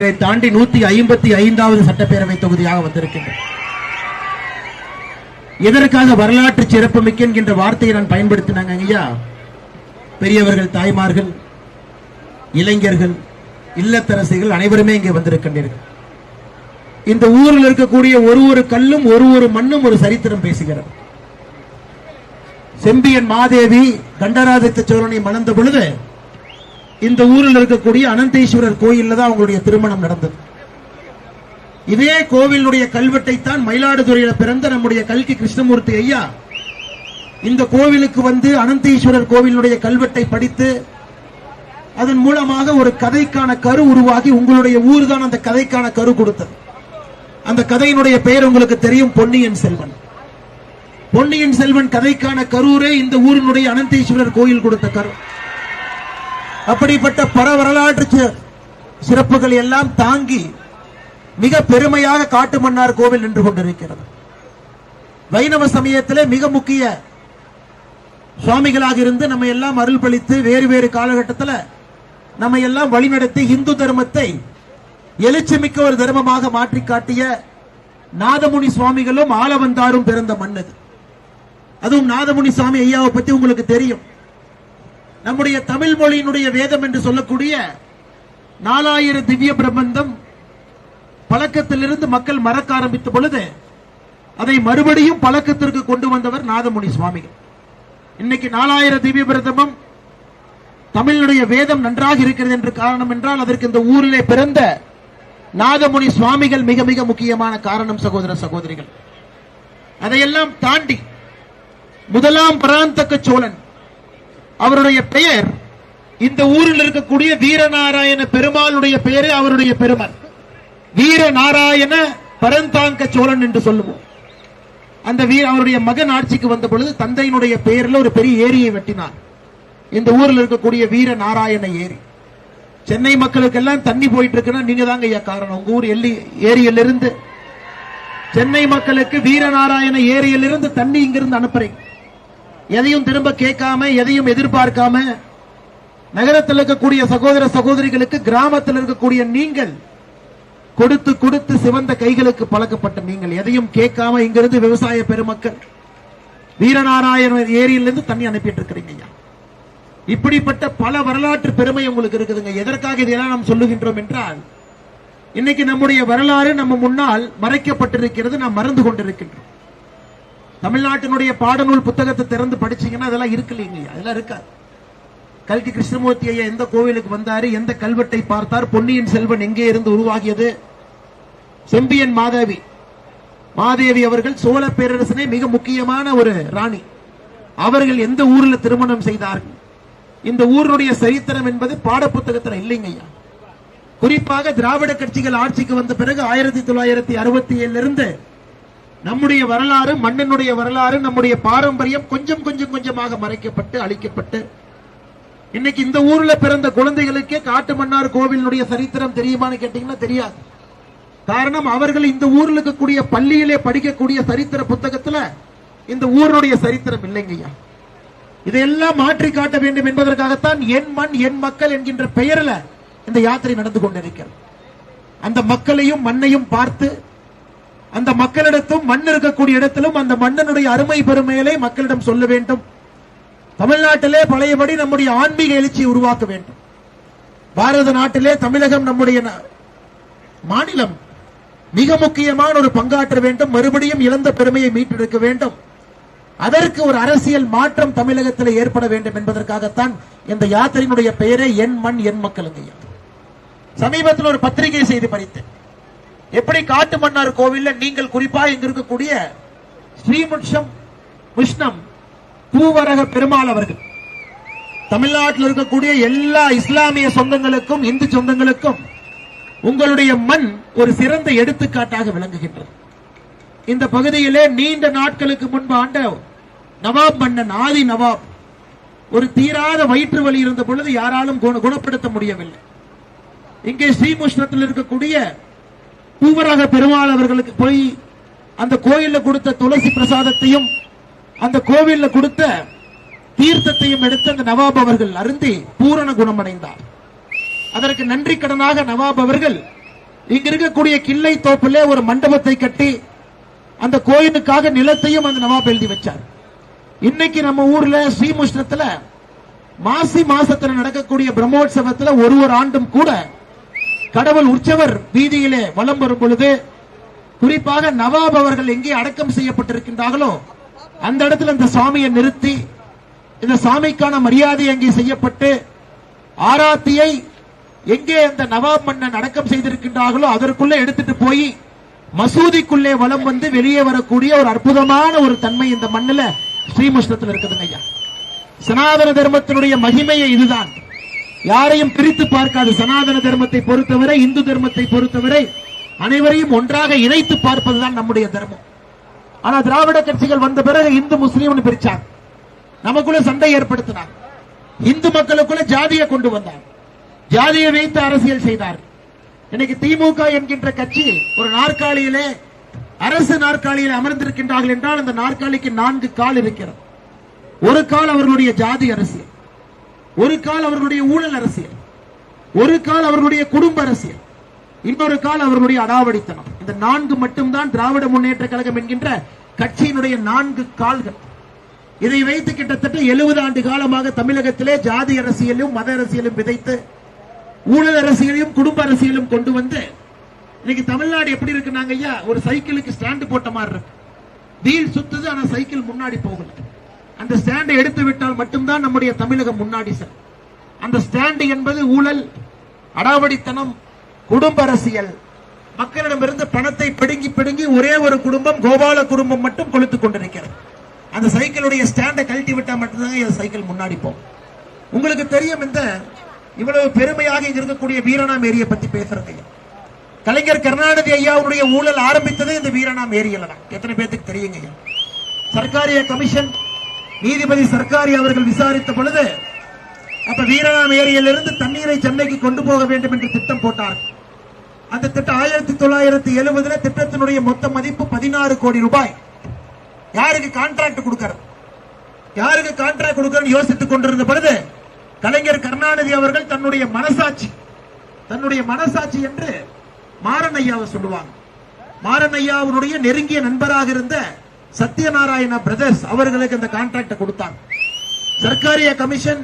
தாண்டி 155வது சட்டப்பேரவை தொகுதியாக வந்திருக்கின்றன. எதற்காக வரலாற்று சிறப்பு மிக்க என்கின்ற வார்த்தையை நான் பயன்படுத்தினாங்க ஐயா? பெரியவர்கள், தாய்மார்கள், இளைஞர்கள், இல்லத்தரசிகள் அனைவருமே இங்கே வந்திருக்கின்றீர்கள். இந்த ஊரில் இருக்கக்கூடிய ஒரு கல்லும் ஒரு மண்ணும் ஒரு சரித்திரம் பேசுகிறது. செம்பியன் மாதேவி கண்டராதித்த சோழனை மணந்த பொழுது இந்த ஊரில் இருக்கக்கூடிய அனந்தேஸ்வரர் கோயில்ல தான் அவங்களுடைய திருமணம் நடந்தது. இதே கோவிலுடைய கல்வெட்டை தான் மயிலாடுதுறையில் பிறந்த நம்முடைய கல்கி கிருஷ்ணமூர்த்தி ஐயா இந்த கோவிலுக்கு வந்து அனந்தேஸ்வரர் கோவிலுடைய கல்வெட்டை படித்து அதன் மூலமாக ஒரு கதைக்கான கரு உருவாகி உங்களுடைய ஊர் தான் அந்த கதைக்கான கரு கொடுத்தது. அந்த கதையினுடைய பெயர் உங்களுக்கு தெரியும், பொன்னியின் செல்வன். பொன்னியின் செல்வன் கதைக்கான கரூரே இந்த ஊரினுடைய அனந்தேஸ்வரர் கோயில் கொடுத்த கரு. அப்படிப்பட்ட பல வரலாற்று சிறப்புகள் எல்லாம் தாங்கி மிக பெருமையாக காட்டுமன்னார் கோவில் நின்று கொண்டிருக்கிறது. வைணவ சமயத்திலே மிக முக்கிய சுவாமிகளாக இருந்து நம்ம எல்லாம் அருள் பளித்து வேறு காலகட்டத்தில் நம்ம எல்லாம் வழிநடத்தி இந்து தர்மத்தை எழுச்சிமிக்க ஒரு தர்மமாக மாற்றி காட்டிய நாதமுனி சுவாமிகளும் ஆளவந்தாரும் பிறந்த மன்னது. அதுவும் நாதமுனி சுவாமி ஐயாவை பத்தி உங்களுக்கு தெரியும். நம்முடைய தமிழ் மொழியினுடைய வேதம் என்று சொல்லக்கூடிய 4000 திவ்ய பிரபந்தம் பழக்கத்திலிருந்து மக்கள் மறக்க ஆரம்பித்த பொழுது அதை மறுபடியும் பழக்கத்திற்கு கொண்டு வந்தவர் நாதமுனி சுவாமிகள். இன்னைக்கு 4000 திவ்ய பிரபந்தமும் தமிழுடைய வேதம் நன்றாக இருக்கிறது என்று காரணம் என்றால் அதற்கு இந்த ஊரிலே பிறந்த நாதமுனி சுவாமிகள் மிக மிக முக்கியமான காரணம். சகோதர சகோதரிகள், அதையெல்லாம் தாண்டி முதலாம் பராந்தக சோழன் அவருடைய பெயர் இந்த ஊரில் இருக்கக்கூடிய வீரநாராயண பெருமாளுடைய பெயரே அவருடைய பெருமாள். வீரநாராயண பரந்தாங்க சோழன் என்று சொல்லுவோம். அந்த அவருடைய மகன் ஆட்சிக்கு வந்த பொழுது தந்தையினுடைய பெயரில் ஒரு பெரிய ஏரியை வெட்டினார். இந்த ஊரில் இருக்கக்கூடிய வீரநாராயண ஏரி. சென்னை மக்களுக்கெல்லாம் தண்ணி போயிட்டு இருக்குன்னா நீங்க தாங்க ஐயா காரணம். உங்க ஊர் ஏரியிலிருந்து சென்னை மக்களுக்கு வீரநாராயண ஏரியிலிருந்து தண்ணி இங்கிருந்து அனுப்புறீங்க. எதையும் திரும்ப கேட்காம, எதையும் எதிர்பார்க்காம, நகரத்தில் இருக்கக்கூடிய சகோதர சகோதரிகளுக்கு கிராமத்தில் இருக்கக்கூடிய நீங்கள் கொடுத்து கொடுத்து சிவந்த கைகளுக்கு பழக்கப்பட்ட நீங்கள் எதையும் கேட்காம இங்கிருந்து விவசாய பெருமக்கள் வீரநாராயண ஏரியிலிருந்து தண்ணி அனுப்பிட்டு இருக்கிறீங்க. இப்படிப்பட்ட பல வரலாற்று பெருமை உங்களுக்கு இருக்குதுங்க. எதற்காக இதெல்லாம் நாம் சொல்லுகின்றோம் என்றால் இன்னைக்கு நம்முடைய வரலாறு நம்ம முன்னால் மறைக்கப்பட்டிருக்கிறது, நாம் மறந்து கொண்டிருக்கின்றோம். தமிழ்நாட்டினுடைய பாடநூல் புத்தகத்தை திறந்து படிச்சீங்கன்னா அதெல்லாம் இருக்கு இல்லைங்க, அதெல்லாம் இருக்காது. கல்கி கிருஷ்ணமூர்த்தி ஐயா எந்த கோவிலுக்கு வந்தாரு, எந்த கல்வெட்டை பார்த்தார், பொன்னியின் செல்வன் எங்கே இருந்து உருவாகியது, செம்பியன் மாதேவி அவர்கள் சோழ பேரரசனே மிக முக்கியமான ஒரு ராணி, அவர்கள் எந்த ஊரில் திருமணம் செய்தார்கள், இந்த ஊருடைய சரித்திரம் என்பது பாட புத்தகத்தில் இல்லைங்க ஐயா. குறிப்பாக திராவிட கட்சிகள் ஆட்சிக்கு வந்த பிறகு 1967 இருந்து நம்முடைய வரலாறு, மண்ணினுடைய வரலாறு, நம்முடைய பாரம்பரியம் கொஞ்சம் கொஞ்சமாக மறைக்கப்பட்டு அழிக்கப்பட்டு இன்னைக்கு இந்த ஊர்ல பிறந்த குழந்தைகளுக்கே காட்டுமன்னார் கோவிலுடைய சரித்திரம் தெரியுமான்னு கேட்டீங்கன்னா தெரியாது. காரணம், அவர்கள் இந்த ஊரில் இருக்கக்கூடிய பள்ளியிலே படிக்கக்கூடிய சரித்திர புத்தகத்துல இந்த ஊருடைய சரித்திரம் இல்லைங்கய்யா. இதையெல்லாம் மாற்றி காட்ட வேண்டும் என்பதற்காகத்தான் என் மண் என் மக்கள் என்கின்ற பெயரில் இந்த யாத்திரை நடந்து கொண்டிருக்கிறது. அந்த மக்களையும் மண்ணையும் பார்த்து அந்த மக்களிடத்தும் மண் இருக்கக்கூடிய இடத்திலும் அந்த மண்ணினுடைய அருமை பெருமைகளை மக்களிடம் சொல்ல வேண்டும். தமிழ்நாட்டிலே பழையபடி நம்முடைய ஆன்மீக எழுச்சியை உருவாக்க வேண்டும். பாரத நாட்டிலே தமிழகம் நம்முடைய மாநிலம் மிக முக்கியமான ஒரு பங்காற்ற வேண்டும். மறுபடியும் இழந்த பெருமையை மீட்டெடுக்க வேண்டும். அதற்கு ஒரு அரசியல் மாற்றம் தமிழகத்தில் ஏற்பட வேண்டும் என்பதற்காகத்தான் இந்த யாத்திரையினுடைய பெயரே என் மண் என் மக்களுங்க. சமீபத்தில் ஒரு பத்திரிகை செய்தி படித்தேன். எப்படி காட்டுமன்னார் கோவில்ல நீங்கள் குறிப்பாக இங்க இருக்கக்கூடிய ஸ்ரீமுஷ்ணம் பூவரக பெருமாள் அவர்கள் தமிழ்நாட்டில் இருக்கக்கூடிய எல்லா இஸ்லாமிய சொந்தங்களுக்கும் இந்து சொந்தங்களுக்கும் உங்களுடைய மண் ஒரு சிறந்த எடுத்துக்காட்டாக விளங்குகின்றது. இந்த பகுதியிலே நீண்ட நாட்களுக்கு முன்பு ஆண்ட நவாப் மன்னன் ஆதி நவாப் ஒரு தீராத வயிற்று வலி இருந்த பொழுது யாராலும் குணப்படுத்த முடியவில்லை. இங்கே ஸ்ரீமுஷ்ணத்தில் இருக்கக்கூடிய பூவராக பெருமாள் அவர்களுக்கு போய் அந்த கோயில்ல கொடுத்த துளசி பிரசாதத்தையும் அந்த கோவில்ல கொடுத்த தீர்த்தத்தையும் எடுத்து அந்த நவாப் அவர்கள் அருந்தி பூரண குணமடைந்தார். அதற்கு நன்றி கடனாக நவாப் அவர்கள் இங்க இருக்கக்கூடிய கிள்ளை தோப்பிலே ஒரு மண்டபத்தை கட்டி அந்த கோயிலுக்காக நிலத்தையும் அந்த நவாப் எழுதி வச்சார். இன்னைக்கு நம்ம ஊர்ல ஸ்ரீமுஷ்ணத்துல மாசி மாசத்துல நடக்கக்கூடிய பிரம்மோற்சவத்துல ஒரு ஆண்டும் கூட கடவுள் உற்சவர் வீதியிலே வலம் வரும் பொழுது குறிப்பாக நவாப் அவர்கள் எங்கே அடக்கம் செய்யப்பட்டிருக்கின்றார்களோ அந்த இடத்துல இந்த சாமியை நிறுத்தி இந்த சாமிக்கான மரியாதை அங்கே செய்யப்பட்டு ஆராத்தியை எங்கே அந்த நவாப் மன்னன் அடக்கம் செய்திருக்கின்றார்களோ அதற்குள்ளே எடுத்துட்டு போய் மசூதிக்குள்ளே வலம் வந்து வெளியே வரக்கூடிய ஒரு அற்புதமான ஒரு தன்மை இந்த மண்ணில் ஸ்ரீமுஷ்ணத்தில் இருக்குதுங்க ஐயா. சனாதன தர்மத்தினுடைய மகிமையை இதுதான். யாரையும் பிரித்து பார்க்காது. சனாதன தர்மத்தை பொறுத்தவரை, இந்து தர்மத்தை பொறுத்தவரை அனைவரையும் ஒன்றாக இணைத்து பார்ப்பதுதான் நம்முடைய தர்மம். ஆனா திராவிட கட்சிகள் வந்த பிறகு இந்து முஸ்லீம் பிரிச்சாங்க, நமக்குள்ள சண்டை ஏற்படுத்தினாங்க, இந்து மக்களுக்குள்ள ஜாதியை கொண்டு வந்தாங்க, ஜாதியை வைத்து அரசியல் செய்தார். இன்னைக்கு திமுக என்கின்ற கட்சி ஒரு நாற்காலியிலே அரசு நாற்காலியில் அமர்ந்திருக்கின்றார்கள் என்றால் அந்த நாற்காலிக்கு 4 கால் இருக்கிறது. ஒரு கால் அவர்களுடைய ஜாதி அரசியல், ஒரு கால் அவர்களுடைய ஊழல் அரசியல், ஒரு கால் அவர்களுடைய குடும்ப அரசியல், இன்னொரு கால் அவர்களுடைய அடாவடித்தனம். இந்த 4 மட்டும்தான் திராவிட முன்னேற்ற கழகம் என்கின்ற கட்சியினுடைய 4 கால்கள். இதை வைத்து கிட்டத்தட்ட 70 ஆண்டு காலமாக தமிழகத்திலே ஜாதி அரசியலும் மத அரசியலும் விதைத்து ஊழல் அரசியலையும் குடும்ப அரசியலும் கொண்டு வந்து இன்னைக்கு தமிழ்நாடு எப்படி இருக்குனாங்க ஐயா, ஒரு சைக்கிளுக்கு ஸ்டாண்ட் போட்ட மாதிரி இருக்கு. வீல் சுத்துது, ஆனா சைக்கிள் முன்னாடி போகல. அந்த ஸ்டாண்டை எடுத்து விட்டால் மட்டும்தான் நம்முடைய தமிழகம் முன்னாடி சார். அந்த ஸ்டாண்ட் என்பது ஊழல், அடாவடித்தனம், குடும்ப அரசியல், மக்களிடமிருந்து பணத்தை பிடுங்கி பிடுங்கி ஒரே ஒரு குடும்பம், கோபால குடும்பம் மட்டும் கொளுத்துக் கொண்டிருக்கிறது. அந்த சைக்கிளுடைய ஸ்டாண்டை கழட்டி விட்டா மட்டும்தான் சைக்கிள் முன்னாடி போகும். உங்களுக்கு தெரியும், இந்த இவ்வளவு பெருமையாக இங்க இருக்கக்கூடிய வீரணாம் ஏரியை பத்தி பேசுறது. கலைஞர் கருணாநிதி ஐயாவுடைய ஊழல் ஆரம்பித்ததே இந்த வீரணாம் ஏரியில தான். எத்தனை பேருக்கு தெரியுங்க? சர்க்காரிய கமிஷன் நீதிபதி சர்க்காரி அவர்கள் விசாரித்த பொழுது அப்ப வீரணாம் ஏரியிலிருந்து தண்ணீரை சென்னைக்கு கொண்டு போக வேண்டும் என்று திட்டம் போட்டார். அந்த திட்டம் 1970 திட்டத்தினுடைய மொத்த மதிப்பு 16 கோடி ரூபாய். யாருக்கு கான்ட்ராக்ட் கொடுக்கிறது, யாருக்கு கான்ட்ராக்ட் கொடுக்கிறது யோசித்துக் கொண்டிருந்த பொழுது கலைஞர் கருணாநிதி அவர்கள் தன்னுடைய மனசாட்சி என்று மாறன் ஐயாவை சொல்லுவாங்க. மாறன் ஐயாவுடைய நெருங்கிய நண்பராக இருந்த சத்யநாராயண பிரதர்ஸ் அவர்களுக்கு இந்த கான்ட்ராக்ட் கொடுத்தாங்க. சர்க்காரிய கமிஷன்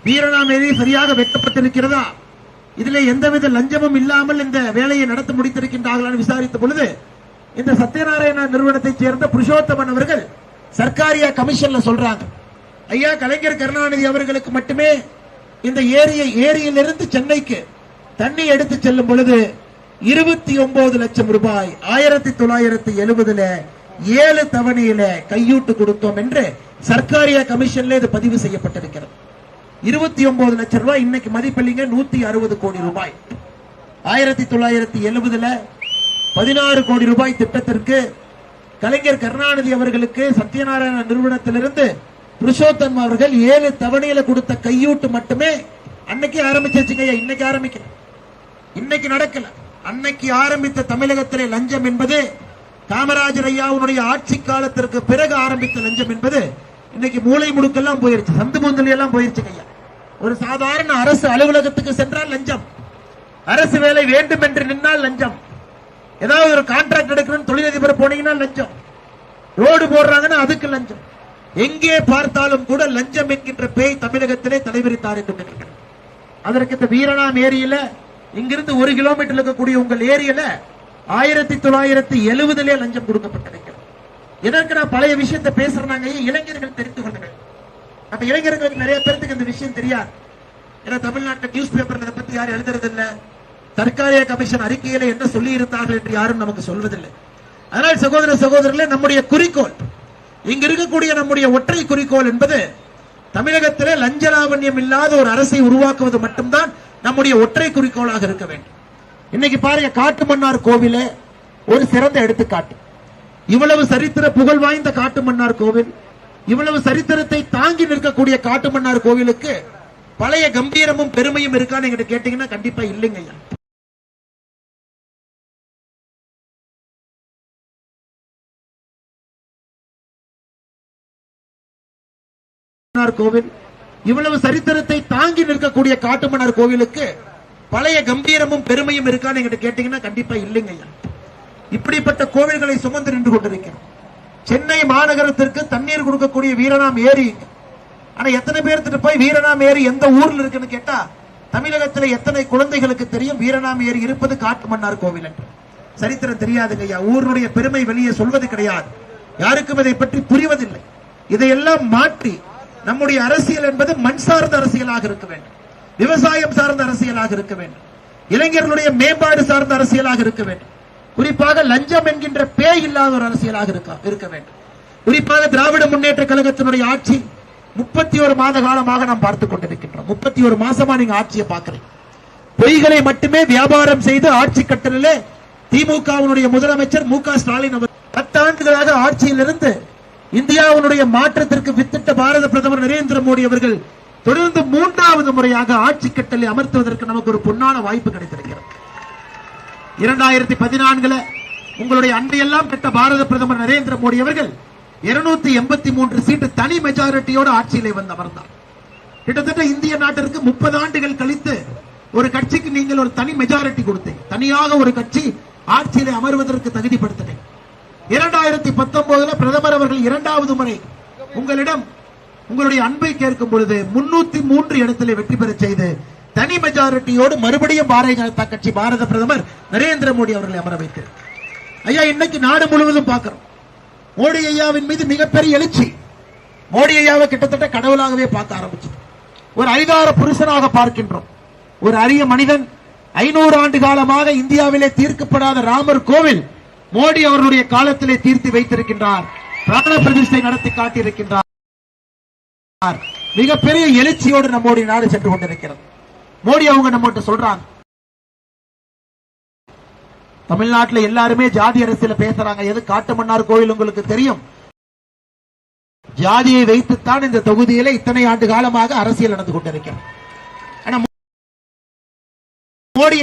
வீரணாம் ஏரி சரியாக வெட்டப்பட்டிருக்கிறதா, இதில் எந்தவித லஞ்சமும் இல்லாமல் இந்த வேலையை நடத்த முடித்திருக்கின்றார்கள் விசாரித்த பொழுது இந்த சத்யநாராயண நிறுவனத்தைச் சேர்ந்த புருஷோத்தமன் அவர்கள் சர்க்காரிய கமிஷன்ல சொல்றாங்க, ஐயா கலைஞர் கருணாநிதி அவர்களுக்கு மட்டுமே இந்த ஏரியிலிருந்து சென்னைக்கு தண்ணி எடுத்து செல்லும் பொழுது 29 லட்சம் ரூபாய் 1970 7 தவணையில கையூட்டு கொடுத்தோம் என்று சர்க்காரிய கமிஷன்ல இது பதிவு செய்யப்பட்டிருக்கிறது. 29 லட்சம் ரூபாய் இன்னைக்கு மதிப்பில்லைங்க 160 கோடி ரூபாய். 1970 16 கோடி ரூபாய் திட்டத்திற்கு கலைஞர் கருணாநிதி அவர்களுக்கு சத்யநாராயண நிறுவனத்திலிருந்து புருஷோத்தம் அவர்கள் 7 தவணையில கொடுத்த கையூட்டு மட்டுமே அன்னைக்கு ஆரம்பிச்சிருச்சுங்க. இன்னைக்கு ஆரம்பிக்கல, இன்னைக்கு நடக்கல. அன்னைக்கு ஆரம்பித்த தமிழகத்திலே லஞ்சம் என்பது காமராஜர் ஐயாவுடைய ஆட்சி காலத்திற்கு பிறகு ஆரம்பித்த லஞ்சம் என்பது இன்னைக்கு மூளை முடுக்கெல்லாம் போயிருச்சு, சந்து முந்தலி எல்லாம் போயிருச்சு ஐயா. ஒரு சாதாரண அரசு அலுவலகத்துக்கு சென்றால் லஞ்சம், அரசு வேலை வேண்டும் என்று நின்னால் லஞ்சம், ஏதாவது ஒரு கான்ட்ராக்ட் எடுக்கணும்னு தொழிலதிபர் போனீங்கன்னா லஞ்சம், ரோடு போடுறாங்கன்னா அதுக்கு லஞ்சம். எங்கே பார்த்தாலும் கூட லஞ்சம் என்கின்ற பேய் தமிழகத்திலே தலைவிரித்தார் என்று அதற்கு இந்த வீரணாம் ஏரியில இங்கிருந்து 1 கிலோமீட்டர் இருக்கக்கூடிய உங்கள் ஏரியில 1970 லஞ்சம் கொடுக்கப்பட்டிருக்கிறது. இதற்கு நான் பழைய விஷயத்தை பேசுறாங்க, இளைஞர்கள் தெரிந்து கொள்ளுங்கள். அப்ப இளைஞர்களுக்கு நிறைய பேருக்கு இந்த விஷயம் தெரியாது. ஏன்னா தமிழ்நாட்டில் நியூஸ் பேப்பர் இதை பத்தி யாரும் எழுதுறது இல்ல, சர்க்காரிய கமிஷன் அறிக்கையில என்ன சொல்லி இருந்தார்கள் என்று யாரும் நமக்கு சொல்வதில்லை. அதனால் சகோதர சகோதரர்களே, நம்முடைய குறிக்கோள், இங்க இருக்கக்கூடிய நம்முடைய ஒற்றை குறிக்கோள் என்பது தமிழகத்திலே லஞ்ச லாவண்யம் இல்லாத ஒரு அரசை உருவாக்குவது மட்டும்தான் நம்முடைய ஒற்றை குறிக்கோளாக இருக்க வேண்டும். இன்னைக்கு பாருங்க, காட்டுமன்னார் கோவிலே ஒரு சிறந்த எடுத்துக்காட்டு. இவ்வளவு சரித்திர புகழ் வாய்ந்த காட்டுமன்னார் கோவில், இவ்வளவு சரித்திரத்தை தாங்கி நிற்கக்கூடிய காட்டுமன்னார் கோவிலுக்கு பழைய கம்பீரமும் பெருமையும் இருக்கான்னு என்கிட்ட கேட்டீங்கன்னா கண்டிப்பா இல்லைங்க ஐயா. கோவில் இவ்வளவு சரித்திரத்தை தாங்கி நிற்கக்கூடிய காட்டுமன்னார் கோவிலுக்கு பழைய கம்பீரமும் பெருமையும் இருக்கான்னு என்கிட்ட கேட்டீங்கன்னா கண்டிப்பா இல்லைங்க ஐயா. இப்படிப்பட்ட கோவில்களை சுமந்து நின்று கொண்டிருக்கிறோம். சென்னை மாநகரத்திற்கு தண்ணீர் கொடுக்கக்கூடிய வீரனாம் ஏரி. ஆனா எத்தனை பேர்த்துட்டு போய் வீரனாம் ஏரி எந்த ஊர்ல இருக்குன்னு கேட்டா தமிழகத்தில் எத்தனை குழந்தைகளுக்கு தெரியும் வீரனாம் ஏரி இருப்பது காட்டுமன்னார் கோவில் என்று? சரித்திரம் தெரியாதுங்க ஐயா. ஊருடைய பெருமை வெளியே சொல்வது கிடையாது. யாருக்கும் இதை பற்றி புரிவதில்லை. இதையெல்லாம் மாற்றி நம்முடைய அரசியல் என்பது மண் சார்ந்த அரசியலாக இருக்க வேண்டும், விவசாயம் சார்ந்த அரசியலாக இருக்க வேண்டும், இளைஞர்களுடைய மேம்பாடு சார்ந்த அரசியலாக இருக்க வேண்டும். குறிப்பாக லஞ்சம் என்கின்ற பேய் இல்லாத ஒரு அரசியலாக இருக்க வேண்டும். குறிப்பாக திராவிட முன்னேற்ற கழகத்தினுடைய ஆட்சி 31 மாத காலமாக நாம் பார்த்துக் கொண்டிருக்கின்றோம். 31 மாசமா நீங்க ஆட்சியை பார்க்கிறீங்க. பொய்களை மட்டுமே வியாபாரம் செய்து ஆட்சி கட்டலிலே திமுகவினுடைய முதலமைச்சர் மு.க. ஸ்டாலின் அவர் 10 ஆண்டுகளாக ஆட்சியில் இருந்து இந்தியாவுடைய மாற்றத்திற்கு வித்திட்ட பாரத பிரதமர் நரேந்திர மோடி அவர்கள் தொடர்ந்து 3வது முறையாக ஆட்சி கட்டளை அமர்த்துவதற்கு நமக்கு ஒரு பொன்னான வாய்ப்பு கிடைத்திருக்கிறது. 2014 உங்களுடைய அன்றையெல்லாம் பெற்ற பாரத பிரதமர் நரேந்திர மோடி அவர்கள் 283 சீட்டு தனி மெஜாரிட்டியோடு ஆட்சியிலே வந்து அமர்ந்தார். கிட்டத்தட்ட இந்திய நாட்டிற்கு 30 ஆண்டுகள் கழித்து ஒரு கட்சிக்கு நீங்கள் ஒரு தனி மெஜாரிட்டி கொடுத்தீங்க. தனியாக ஒரு கட்சி ஆட்சியிலே அமர்வதற்கு தகுதிப்படுத்தினீங்க. 2019 பிரதமர் அவர்கள் 2வது முறை உங்களிடம் உங்களுடைய அன்பை கேட்கும் பொழுது 303 இடத்திலே வெற்றி பெற செய்து தனி மெஜாரிட்டியோடு மறுபடியும் பாரதிய ஜனதா கட்சி பாரத பிரதமர் நரேந்திர மோடி அவர்களை அமர வைத்தார். ஐயா, இன்னைக்கு நாடு முழுவதும் பார்க்கிறோம் மோடி ஐயாவின் மீது மிகப்பெரிய எழுச்சி. மோடி ஐயாவை கிட்டத்தட்ட கடவுளாகவே பார்க்க ஆரம்பிச்சோம். ஒரு அதிகார புருஷனாக பார்க்கின்றோம். ஒரு அரிய மனிதன். 500 ஆண்டு காலமாக இந்தியாவிலே தீர்க்கப்படாத ராமர் கோவில் மோடி அவர்களுடைய காலத்திலே தீர்த்து வைத்திருக்கின்றார். பிராண பிரதிஷ்டை நடத்தி காட்டியிருக்கின்றார். மிகப்பெரிய எழுச்சியோடு நம்முடைய நாடு சென்று கொண்டிருக்கிறது. மோடி அவங்க நம்ம சொல்றாங்க, தமிழ்நாட்டில் எல்லாருமே ஜாதி அரசியல பேசுறாங்க. எது காட்டுமன்னார் கோவில் உங்களுக்கு தெரியும். ஜாதியை வைத்துத்தான் இந்த தொகுதியிலே இத்தனை ஆண்டு காலமாக அரசியல் நடந்து கொண்டிருக்கிறது. மோடி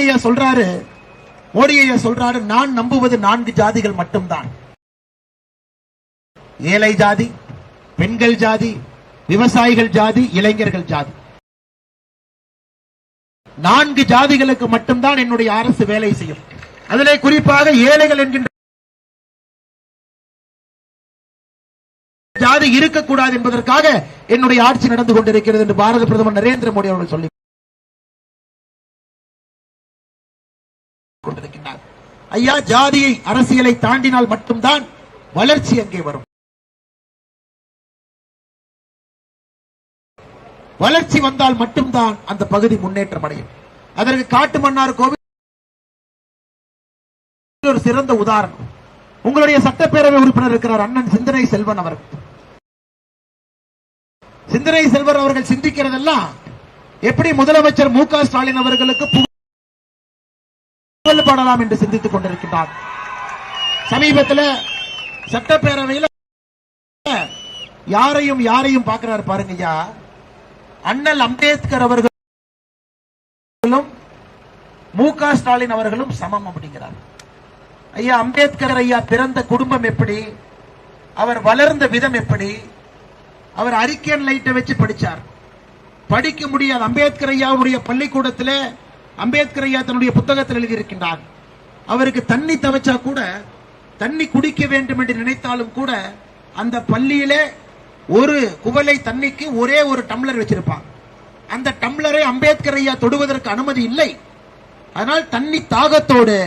ஐயா சொல்றாரு, நான் நம்புவது 4 ஜாதிகள் மட்டும்தான். ஏழை ஜாதி, பெண்கள் ஜாதி, விவசாயிகள் ஜாதி, இளைஞர்கள் ஜாதி. 4 ஜாதிகளுக்கு மட்டும்தான் என்னுடைய அரசு வேலை செய்யும். அதிலே குறிப்பாக ஏழைகள் என்கின்ற ஜாதி இருக்கக்கூடாது என்பதற்காக என்னுடைய ஆட்சி நடந்து கொண்டிருக்கிறது என்று பாரத பிரதமர் நரேந்திர மோடி அவர்கள் சொல்லி கொண்டிருக்கின்றார். ஐயா, ஜாதியை அரசியலை தாண்டினால் மட்டும்தான் வளர்ச்சி அங்கே வரும். வளர்ச்சி வந்தால் மட்டும்தான் அந்த பகுதி முன்னேற்றம் அடையும். அதற்கு காட்டுமன்னார் கோவில் ஒரு சிறந்த உதாரணம். உங்களுடைய சட்டப்பேரவை உறுப்பினர் இருக்கிறார் அண்ணன் சிந்தனை செல்வன் அவர்கள். சிந்தனை செல்வர் அவர்கள் சிந்திக்கிறதெல்லாம் எப்படி முதலமைச்சர் மு.க. ஸ்டாலின் அவர்களுக்கு புகழ் பாடலாம் என்று சிந்தித்துக் கொண்டிருக்கின்றார். சமீபத்தில் சட்டப்பேரவையில் யாரையும் பார்க்கிறார் பாருங்க ஐயா. அண்ணல் அம்பேத்கர் அவர்களும் மு.க. ஸ்டாலின் அவர்களும் சமம் அப்படிங்கிறார். ஐயா, அம்பேத்கர் ஐயா பிறந்த குடும்பம் எப்படி, அவர் வளர்ந்த விதம் எப்படி, அவர் அரிக்கன் லைட்டை வச்சு படிச்சார். படிக்க முடியாது. அம்பேத்கர் ஐயாவுடைய பள்ளிக்கூடத்தில் அம்பேத்கர் ஐயா தன்னுடைய புத்தகத்தில் எழுதியிருக்கின்றார், அவருக்கு தண்ணி தவச்சா கூட, தண்ணி குடிக்க வேண்டும் என்று நினைத்தாலும் கூட அந்த பள்ளியிலே ஒரு குவளை தண்ணிக்கு ஒரே ஒரு டம்ளர் வச்சிருப்பாங்க. அந்த டம்ளரை அம்பேத்கர் ஐயா தொடுவதற்கு அனுமதி இல்லை. அதனால் தண்ணி தாகத்தோடு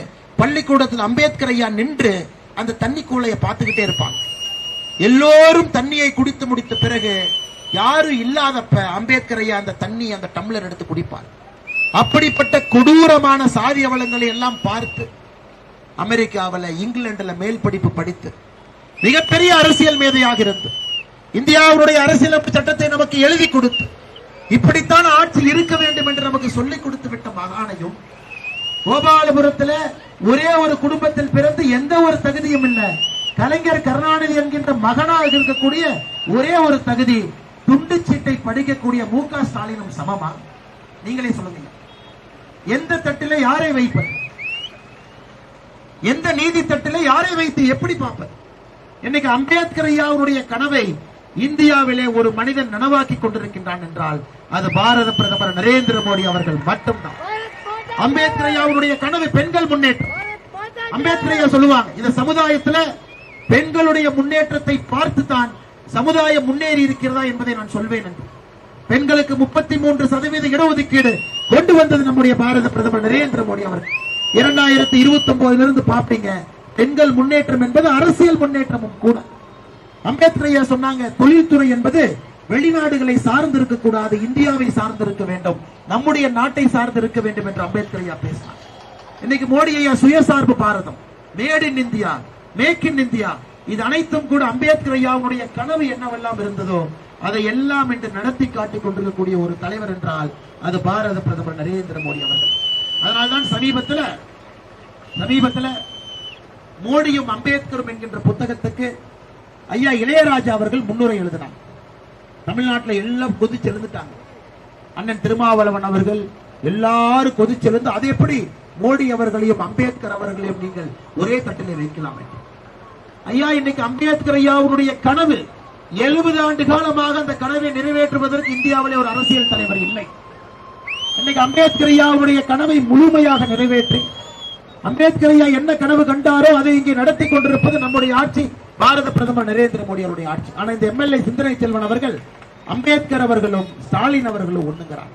பள்ளிக்கூடத்தில் அம்பேத்கர் ஐயா நின்று அந்த தண்ணி கூளையை பார்த்துக்கிட்டே இருப்பாங்க. எல்லோரும் தண்ணியை குடித்து முடித்த பிறகு யாரும் இல்லாதப்ப அம்பேத்கர் ஐயா அந்த தண்ணி அந்த டம்ளர் எடுத்து குடிப்பார். அப்படிப்பட்ட கொடூரமான சாதிய வளங்களை எல்லாம் பார்த்து அமெரிக்காவில் இங்கிலாந்துல மேல் படிப்பு படித்து மிகப்பெரிய அரசியல் மேதையாக இருந்து இந்தியாவுடைய அரசியலமைப்பு சட்டத்தை நமக்கு எழுதி கொடுத்து இப்படித்தான் ஆட்சி இருக்க வேண்டும் என்று நமக்கு சொல்லிக் கொடுத்து விட்ட மகானையும், கோபாலபுரத்தில் ஒரே ஒரு குடும்பத்தில் பிறந்து எந்த ஒரு தகுதியும் இல்லை, கலைஞர் கருணாநிதி என்கின்ற மகனாக இருக்கக்கூடிய ஒரே ஒரு தகுதி, துண்டு சீட்டை படிக்கக்கூடிய மு.க. ஸ்டாலினும் சமமா? நீங்களே சொல்லுங்க. எந்த தட்டில யாரை வைப்பது? எந்த நீதி தட்டில யாரை வைத்து எப்படி பார்ப்பது? இன்னைக்கு அம்பேத்கர் ஐயாவுடைய கனவை இந்தியாவிலே ஒரு மனிதன் நனவாக்கி கொண்டிருக்கின்றான் என்றால் அது பாரத பிரதமர் நரேந்திர மோடி அவர்கள் மட்டும்தான். அம்பேத்கர் ஐயாவுடைய கனவு பெண்கள் முன்னேற்றம். அம்பேத்கர் ஐயா சொல்லுவாங்க, இந்த சமுதாயத்துல பெண்களுடைய முன்னேற்றத்தை பார்த்து தான் சமுதாயம் முன்னேறி இருக்கிறதா என்பதை நான் சொல்வேன் என்று. பெண்களுக்கு 33% இடஒதுக்கீடு கொண்டு வந்தது நம்முடைய பாரத பிரதமர் நரேந்திர மோடி அவர்கள். 2029 இருந்து பாப்பீங்க, பெண்கள் முன்னேற்றம் என்பது அரசியல் முன்னேற்றமும் கூட. அம்பேத்கர் ஐயா சொன்னாங்க, தொழில்துறை என்பது வெளிநாடுகளை சார்ந்து இருக்க கூடாது, இந்தியாவை சார்ந்து இருக்க வேண்டும், நம்முடைய நாட்டை சார்ந்து இருக்க வேண்டும் என்று அம்பேத்கர் ஐயா பேசினார். இன்னைக்கு மோடி ஐயா சுயசார்பு பாரதம், made in India, make in India, இது அனைத்தும் கூட அம்பேத்கர் ஐயாவுடைய கனவு என்னவெல்லாம் இருந்ததோ அதை எல்லாம் இன்று நடத்தி காட்டிக் கொண்டிருக்கக்கூடிய ஒரு தலைவர் என்றால் அது பாரத பிரதமர் நரேந்திர மோடி அவர்கள். அதனால்தான் சமீபத்தில் மோடியும் அம்பேத்கரும் என்கின்ற புத்தகத்துக்கு ஐயா இளையராஜா அவர்கள் முன்னுரை எழுதினார். தமிழ்நாட்டில் எல்லாம் கொதிச்சு எழுந்துட்டாங்க. அண்ணன் திருமாவளவன் அவர்கள் எல்லாரும் கொதிச்சு எழுந்து, அது எப்படி மோடி அவர்களையும் அம்பேத்கர் அவர்களையும் நீங்கள் ஒரே தட்டிலே வைக்கலாம்? ஐயா, இன்னைக்கு அம்பேத்கர் ஐயாவுடைய கனவு 70 ஆண்டு காலமாக அந்த கனவை நிறைவேற்றுவதற்கு இந்தியாவிலே ஒரு அரசியல் தலைவர் இல்லை. இன்னைக்கு அம்பேத்கர் ஐயாவுடைய கனவை முழுமையாக நிறைவேற்றி, அம்பேத்கர் ஐயா என்ன கனவு கண்டாரோ அதை இங்கே நடத்தி கொண்டிருப்பது நம்முடைய ஆட்சி, பாரத பிரதமர் நரேந்திர மோடி அவருடைய ஆட்சி. ஆனா இந்த எம்எல்ஏ சிந்தனை செல்வன் அவர்கள் அம்பேத்கர் அவர்களும் ஸ்டாலின் அவர்களும் ஒண்ணுங்கிறார்.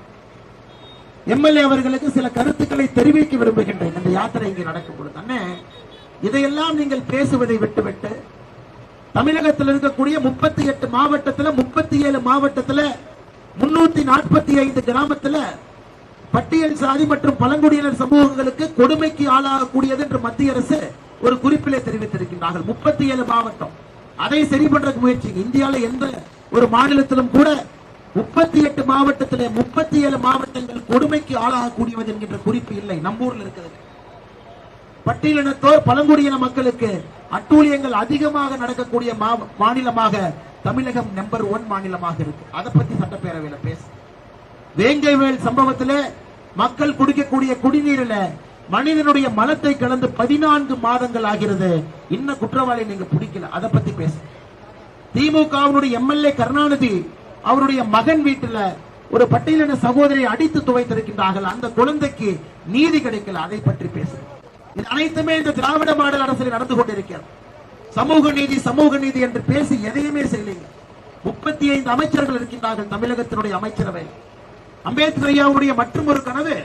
எம்எல்ஏ அவர்களுக்கு சில கருத்துக்களை தெரிவிக்க விரும்புகின்றேன். இந்த யாத்திரை இங்கே நடக்கும் பொழுது அண்ணே, இதையெல்லாம் நீங்கள் பேசுவதை விட்டுவிட்டு தமிழகத்தில் இருக்கக்கூடிய 38 மாவட்டத்தில் 37 மாவட்டத்தில் 345 கிராமத்தில் பட்டியல் சாதி மற்றும் பழங்குடியினர் சமூகங்களுக்கு கொடுமைக்கு ஆளாகக்கூடியது என்று மத்திய அரசு ஒரு குறிப்பிலே தெரிவித்திருக்கின்றார்கள். 37 மாவட்டம், அதை சரி பண்ற முயற்சி இந்தியாவில் எந்த ஒரு மாநிலத்திலும் கூட 38 மாவட்டத்தில் 37 மாவட்டங்கள் கொடுமைக்கு ஆளாகக்கூடியது என்கின்ற குறிப்பு இல்லை. நம்ம ஊர்ல இருக்கிறது. பட்டியலினத்தோர் பழங்குடியின மக்களுக்கு அட்டூழியங்கள் அதிகமாக நடக்கக்கூடிய மாநிலமாக தமிழகம் நம்பர் 1 மாநிலமாக இருக்கு. அதை பத்தி சட்டப்பேரவையில் பேச, வேங்கைவேல் சம்பவத்தில் மக்கள் குடிக்கக்கூடிய குடிநீரில் மனிதனுடைய மலத்தை கலந்து 14 மாதங்கள் ஆகிறது, இன்னும் குற்றவாளி நீங்க பிடிக்கல, அதை பத்தி பேச. திமுகவுடைய எம்எல்ஏ கருணாநிதி அவருடைய மகன் வீட்டில் ஒரு பட்டியலின சகோதரியை அடித்து துவைத்திருக்கின்றார்கள், அந்த குழந்தைக்கு நீதி கிடைக்கல, அதை பற்றி பேசுகிறோம். இது அனைத்துமே இந்த திராவிட மாடல் அரசில் நடந்து கொண்டிருக்கிறது. சமூக நீதி என்று பேசி எதையுமே செய்யலைங்க. 35 அமைச்சர்கள் இருக்கின்றார்கள் தமிழகத்தினுடைய அமைச்சரவை. அம்பேத்கர் ஐயாவுடைய மற்றும் ஒரு கனவு,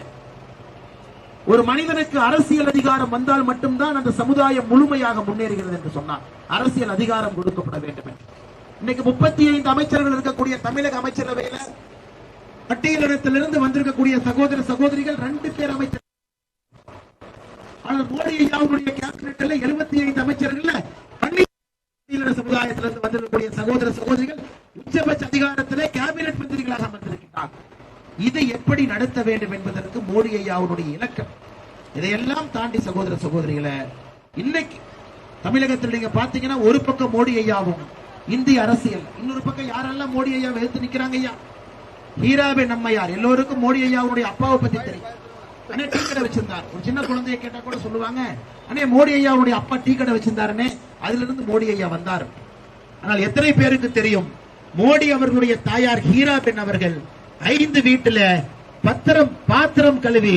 ஒரு மனிதனுக்கு அரசியல் அதிகாரம் வந்தால் மட்டும்தான் அந்த சமுதாயம் முழுமையாக முன்னேறுகிறது என்று சொன்னார். அரசியல் அதிகாரம் கொடுக்கப்பட வேண்டும் என்று. இன்னைக்கு 35 அமைச்சர்கள் இருக்கக்கூடிய தமிழக அமைச்சரவையில பட்டியலினத்திலிருந்து வந்திருக்கக்கூடிய சகோதர சகோதரிகள் 2 பேர் அமைச்சர். ஆனால் மோடி ஐயாவுடைய கேபினெட்ல 75 அமைச்சர்கள் சமுதாயத்திலிருந்து வந்திருக்கக்கூடிய சகோதர சகோதரிகள் உச்சபட்ச அதிகாரத்திலே கேபினெட் மந்திரிகளாக அமர்ந்திருக்கிறார். இதை எப்படி நடத்த வேண்டும் என்பதற்கு மோடி ஐயாவுடைய இலக்கம். இதையெல்லாம் தாண்டி சகோதர சகோதரிகளை இன்னைக்கு தமிழகத்தில் நீங்க பாத்தீங்கன்னா ஒரு பக்கம் மோடி ஐயாவும் இந்திய அரசியல், இன்னொரு பக்கம் யாரெல்லாம் மோடி ஐயாவை எதிர்த்து நிக்கிறாங்க. ஐயா ஹீராபென் அம்மையார், எல்லோருக்கும் மோடி ஐயாவுடைய அப்பாவை பத்தி தெரியும். அண்ணே டீ கடை வச்சிருந்தார், ஒரு சின்ன குழந்தைய கேட்டா கூட சொல்லுவாங்க, அண்ணே மோடி ஐயாவுடைய அப்பா டீ கடை வச்சிருந்தாருன்னு, அதுல இருந்து மோடி ஐயா வந்தார். ஆனால் எத்தனை பேருக்கு தெரியும், மோடி அவர்களுடைய தாயார் ஹீராபென் அவர்கள் 5 வீட்டுல பாத்திரம் கழுவி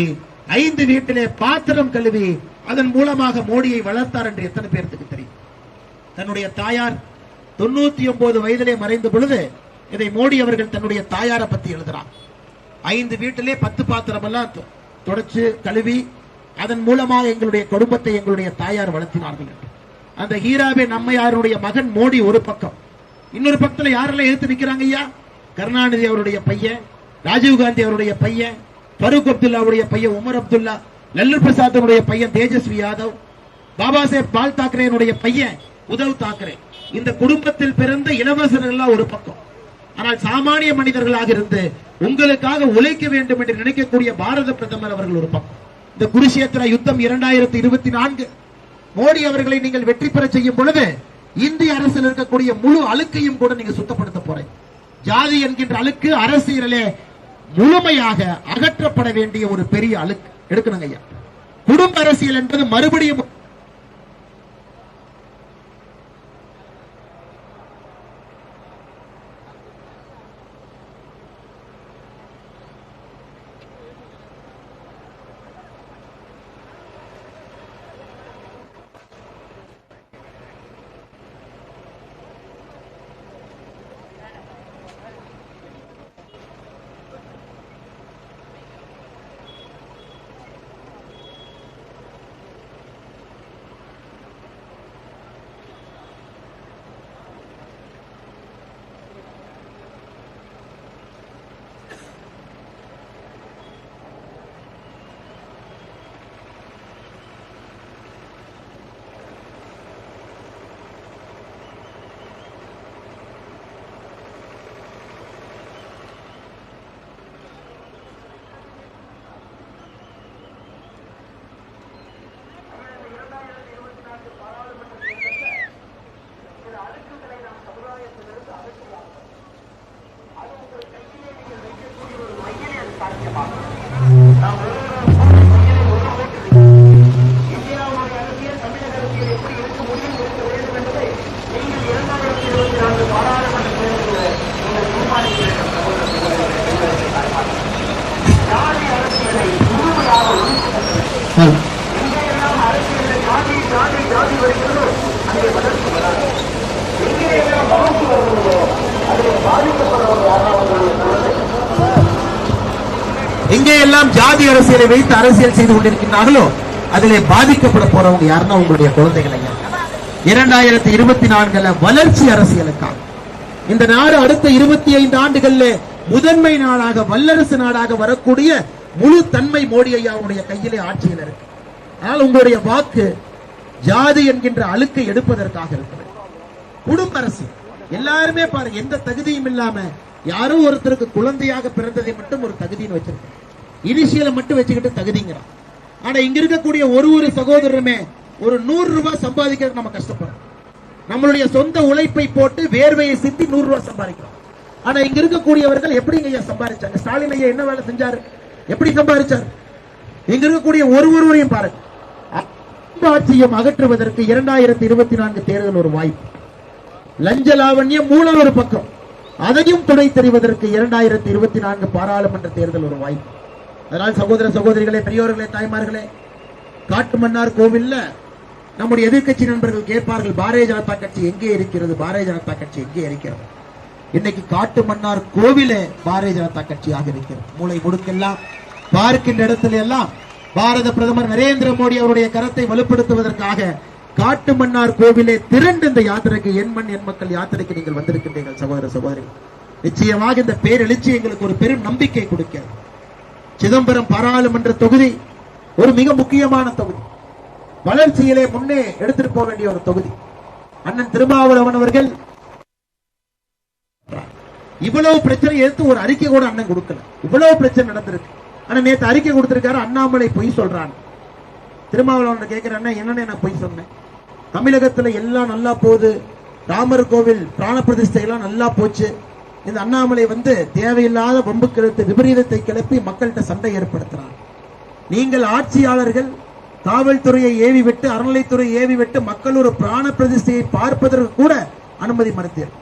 5 வீட்டிலே பாத்திரம் கழுவி அதன் மூலமாக மோடியை வளர்த்தார் என்று எத்தனை பேருக்கு தெரியும்? தன்னுடைய தாயார் 99 வயதிலே மறைந்த பொழுது இதை மோடி அவர்கள் தன்னுடைய தாயாரை பத்தி எழுதுறார். 5 வீட்டிலே 10 பாத்திரம் எல்லாம் தொடச்சு கழுவி அதன் மூலமாக எங்களுடைய குடும்பத்தை எங்களுடைய தாயார் வளர்த்தினார்கள். அந்த ஹீராபென் அம்மையாருடைய மகன் மோடி ஒரு பக்கம், இன்னொரு பக்கத்தில் யாரெல்லாம் எதிர்த்து நிக்கிறாங்க ஐயா? கருணாநிதி அவருடைய பையன், ராஜீவ்காந்தி அவருடைய பையன், பரூக் அப்துல்லாவுடைய பையன் உமர் அப்துல்லா, லல்லு பிரசாத் பையன் தேஜஸ்வி யாதவ், பாபா சாஹேப் பால் தாக்கரேனுடைய பையன் உத்தவ் தாக்கரே. இந்த குடும்பத்தில் பிறந்த இளவரசர்கள் ஒரு பக்கம். ஆனால் சாமானிய மனிதர்களாக இருந்து உங்களுக்காக உழைக்க வேண்டும் என்று நினைக்கக்கூடிய பாரத பிரதமர் அவர்கள் ஒரு பக்கம். இந்த குருஷேத்திர யுத்தம் 2024 மோடி அவர்களை நீங்கள் வெற்றி பெற செய்யும் பொழுது இந்திய அரசில் இருக்கக்கூடிய முழு அழுக்கையும் கூட நீங்க சுத்தப்படுத்த போறீங்க. ஜாதி என்கின்ற அழுக்கு அரசியலிலே முழுமையாக அகற்றப்பட வேண்டிய ஒரு பெரிய அழுக்கு எடுக்கணுங்க ஐயா. குடும்ப அரசியல் என்பது மறுபடியும் ஜாதி அரசியலை வைத்து அரசியல் செய்து கொண்டிருக்கின்றார்களோ அதிலே பாதிக்கப்பட போறவங்க யாருன்னா உங்களுடைய குழந்தைகள். 2024 வளர்ச்சி அரசியலுக்காக இந்த நாடு அடுத்த 25 ஆண்டுகளில் முதன்மை நாடாக வல்லரசு நாடாக வரக்கூடிய முழு தன்மை மோடி ஐயாவுடைய கையிலே ஆட்சியில் இருக்கு. ஆனால் உங்களுடைய வாக்கு ஜாதி என்கின்ற அழுக்கை எடுப்பதற்காக இருக்கிறது. குடும்ப அரசு எல்லாருமே பாருங்க, எந்த தகுதியும் இல்லாம யாரோ ஒருத்தருக்கு குழந்தையாக பிறந்ததை மட்டும் ஒரு தகுதின்னு வச்சிருக்க, இனிஷியலை மட்டும் வச்சுக்கிட்டு தகுதிங்கிறான். ஆனா இங்க இருக்கக்கூடிய ஒரு சகோதரருமே ஒரு 100 ரூபாய் சம்பாதிக்கிறது நம்ம கஷ்டப்படுறோம். நம்மளுடைய சொந்த உழைப்பை போட்டு வேர்வையை சிந்தி 100 ரூபாய் சம்பாதிக்கிறோம். ஆனா இங்க இருக்கக்கூடியவர்கள் எப்படி ஐயா சம்பாதிச்சாங்க? ஸ்டாலின் ஐயா என்ன வேலை செஞ்சாரு? எப்படி சம்பாதிச்சார்? இங்க இருக்கக்கூடிய ஒருவரையும் பாருங்க. ஆட்சியம் அகற்றுவதற்கு 2024 தேர்தல் ஒரு வாய்ப்பு. லஞ்ச லாவண்யம் மூலம் ஒரு பக்கம், அதையும் துணை தெரிவதற்கு 2024 பாராளுமன்ற தேர்தல் ஒரு வாய்ப்பு. அதனால் சகோதர சகோதரிகளே, பெரியோர்களே, தாய்மார்களே, காட்டுமன்னார் கோவில்ல நம்முடைய எதிர்கட்சி நண்பர்கள் கேட்பார்கள், பாரதிய ஜனதா கட்சி எங்கே இருக்கிறது? பாரதிய ஜனதா கட்சி எங்கே இருக்கிறது? இன்னைக்கு காட்டுமன்னார் கோவிலே பாரதிய ஜனதா கட்சியாக இருக்கிறது. மூளை முடுக்கெல்லாம் பார்க்கின்ற இடத்துல எல்லாம் பாரத பிரதமர் நரேந்திர மோடி அவருடைய கரத்தை வலுப்படுத்துவதற்காக காட்டுமன்னார் கோவிலே திரண்டு இந்த யாத்திரைக்கு, என் மண் என் மக்கள் யாத்திரைக்கு நீங்கள் வந்திருக்கின்றீர்கள் சகோதர சகோதரி. நிச்சயமாக இந்த பேரெழுச்சி எங்களுக்கு ஒரு பெரும் நம்பிக்கை கொடுக்கிறது. சிதம்பரம் பாராளுமன்ற தொகுதி ஒரு மிக முக்கியமான தொகுதி, வளர்ச்சியிலே முன்னே எடுத்துட்டு போக வேண்டிய ஒரு தொகுதி. அண்ணன் திருமாவளவன் அவர்கள் இவ்வளவு பிரச்சனை எடுத்து ஒரு அறிக்கை கூட அண்ணன் கொடுக்கல. இவ்வளவு பிரச்சனை நடந்திருக்கு. ஆனா நேற்று அறிக்கை கொடுத்திருக்காரு, அண்ணாமலை பொய் சொல்றான். திருமாவளவன் கேட்கிற அண்ணன், என்னன்னு நான் பொய் சொன்னேன்? தமிழகத்துல எல்லாம் நல்லா போகுது, ராமர் கோவில் பிராண பிரதிஷ்டை எல்லாம் நல்லா போச்சு. இந்த அண்ணாமலை தேவையில்லாத வம்பு கிளப்பி விபரீதத்தை கிளப்பி மக்கள்கிட்ட சண்டை ஏற்படுத்துறாங்க. நீங்கள் ஆட்சியாளர்கள் காவல்துறையை ஏவி விட்டு, அறநிலைத்துறை ஏவி விட்டு மக்கள் ஒரு பிராண பிரதிஷ்டையை பார்ப்பதற்கு கூட அனுமதி மறுத்தீர்கள்.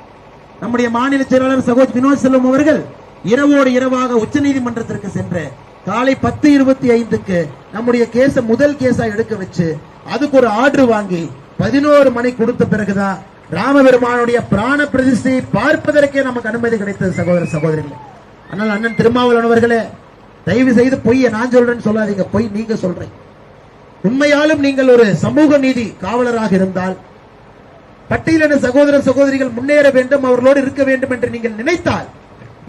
நம்முடைய மாநில செயலாளர் சகோதரி வினோத் செல்வம் அவர்கள் இரவோடு இரவாக உச்சநீதிமன்றத்திற்கு சென்று காலை 10:25க்கு நம்முடைய கேஸ முதல் கேஸா எடுக்க வச்சு அதுக்கு ஒரு ஆர்டர் வாங்கி 11 மணி கொடுத்த பிறகுதான் ராமபெருமானுடைய பிராண பிரதிஷ்டையை பார்ப்பதற்கே நமக்கு அனுமதி கிடைத்தது சகோதர சகோதரிகள். ஆனால் அண்ணன் திருமாவளவன் அவர்களே, தயவு செய்து பொய்யை நான் சொல்றேன்னு சொல்லாதீங்க, பொய் நீங்க சொல்றீங்க. உண்மையாலும் நீங்கள் ஒரு சமூக நீதி காவலராக இருந்தால், பட்டியலின சகோதர சகோதரிகள் முன்னேற வேண்டும், அவர்களோடு இருக்க வேண்டும் என்று நீங்கள் நினைத்தால்,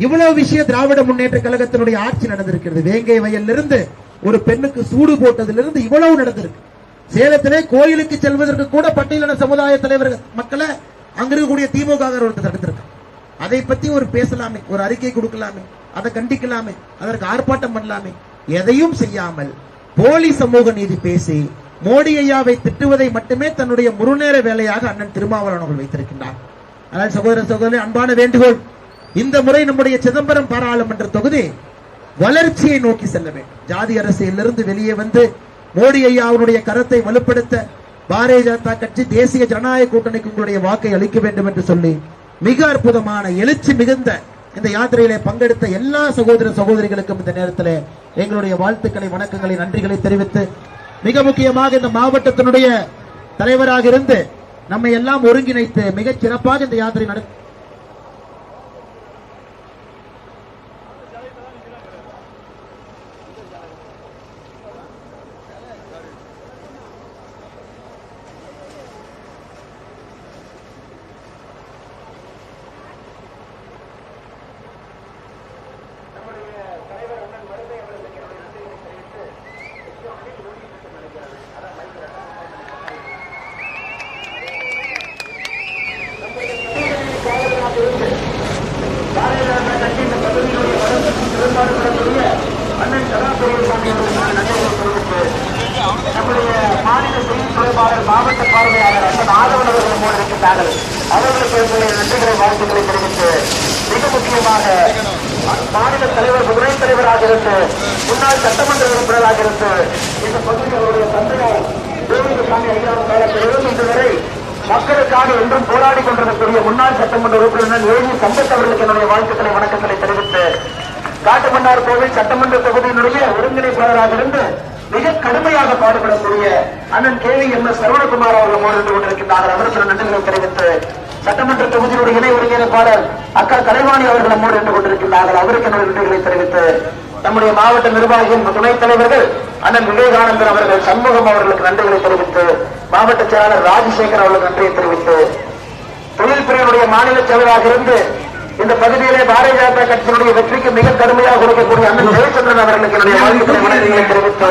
இவ்வளவு விஷயம் திராவிட முன்னேற்ற கழகத்தினுடைய ஆட்சி நடந்திருக்கிறது. வேங்கை வயலிலிருந்து ஒரு பெண்ணுக்கு சூடு போட்டதிலிருந்து இவ்வளவு நடந்திருக்கு. சேலத்திலே கோயிலுக்கு செல்வதற்கு கூட பட்டியலின சமுதாய தலைவர் மக்களை அங்கிருக்கக்கூடிய திமுக தடுத்திருக்க. அதை பத்தி ஒரு பேசலாமே, ஒரு அறிக்கை கொடுக்கலாமே, அதை கண்டிக்கலாமே, அதற்கு ஆர்ப்பாட்டம் பண்ணலாமே. எதையும் செய்யாமல் போலி சமூக நீதி பேசி மோடி ஐயாவை திட்டுவதை மட்டுமே தன்னுடைய முழுநேர வேலையாக அண்ணன் திருமாவளவன் அவர்கள் வைத்திருக்கின்றார். அதனால் சகோதர சகோதரி, அன்பான வேண்டுகோள், இந்த முறை நம்முடைய சிதம்பரம் பாராளுமன்ற தொகுதி வளர்ச்சியை நோக்கி செல்ல வேண்டும். ஜாதி அரசியலிருந்து வெளியே வந்து மோடி ஐயாவுடைய கரத்தை வலுப்படுத்த பாரதிய ஜனதா கட்சி, தேசிய ஜனநாயக கூட்டணிக்கு உங்களுடைய வாக்கை அளிக்க வேண்டும் என்று சொல்லி மிக அற்புதமான எழுச்சி மிகுந்த இந்த யாத்திரையிலே பங்கெடுத்த எல்லா சகோதர சகோதரிகளுக்கும் இந்த நேரத்தில் எங்களுடைய வாழ்த்துக்களை, வணக்கங்களை, நன்றிகளை தெரிவித்து, மிக முக்கியமாக இந்த மாவட்டத்தினுடைய தலைவராக இருந்து நம்மை எல்லாம் ஒருங்கிணைத்து மிகச் சிறப்பாக இந்த யாத்திரை நடத்த மாவட்ட பார்வையாளர் அண்ணன் ஆதவன் அவர்கள் மூலம் இருக்கின்றார்கள். அவர்களுக்கு என்னுடைய நன்றிகளை, வாழ்த்துக்களை தெரிவித்து, மிக முக்கியமாக மாநில தலைவர், துணைத் தலைவராக இருந்து முன்னாள் சட்டமன்ற உறுப்பினராக இருந்து இந்த பகுதியில் அவருடைய தந்தையார் கோவிந்தசாமி ஐயாவின் காலத்திலிருந்து இன்று வரை மக்களுக்காக என்றும் போராடி கொண்டிருக்கக்கூடிய முன்னாள் சட்டமன்ற உறுப்பினர் ஏவி சம்பத் அவர்களுக்கு என்னுடைய வாழ்த்துக்களை, வணக்கங்களை தெரிவித்து, காட்டுமன்னார் கோவில் சட்டமன்ற தொகுதியினுடைய ஒருங்கிணைப்பாளராக இருந்து மிக கடுமையாக பாடுபடக்கூடிய அண்ணன் KVMS சரவணகுமார் அவர்கள் மோதிருந்து கொண்டிருக்கின்றார்கள். அவருக்கு நன்றிகளை தெரிவித்து, சட்டமன்ற தொகுதியினுடைய இணை ஒருங்கிணைப்பாளர் அக்கா கலைவாணி அவர்கள் மோதிருந்து கொண்டிருக்கின்றார்கள். அவருக்கு நன்றிகளை தெரிவித்து, நம்முடைய மாவட்ட நிர்வாகியின் துணைத் தலைவர்கள் அண்ணன் விவேகானந்தன் அவர்கள், சண்முகம் அவர்களுக்கு நன்றிகளை தெரிவித்து, மாவட்ட செயலாளர் ராஜசேகர் அவர்களுக்கு நன்றியை தெரிவித்து, தொழில்துறையினுடைய மாநில செயலராக இருந்து இந்த பகுதியிலே பாரதிய ஜனதா கட்சியினுடைய வெற்றிக்கு மிக கடுமையாக கொடுக்கக்கூடிய அண்ணன் ஜெயச்சந்திரன் அவர்களுக்கு என்னுடைய வாழ்த்துக்களை தெரிவித்து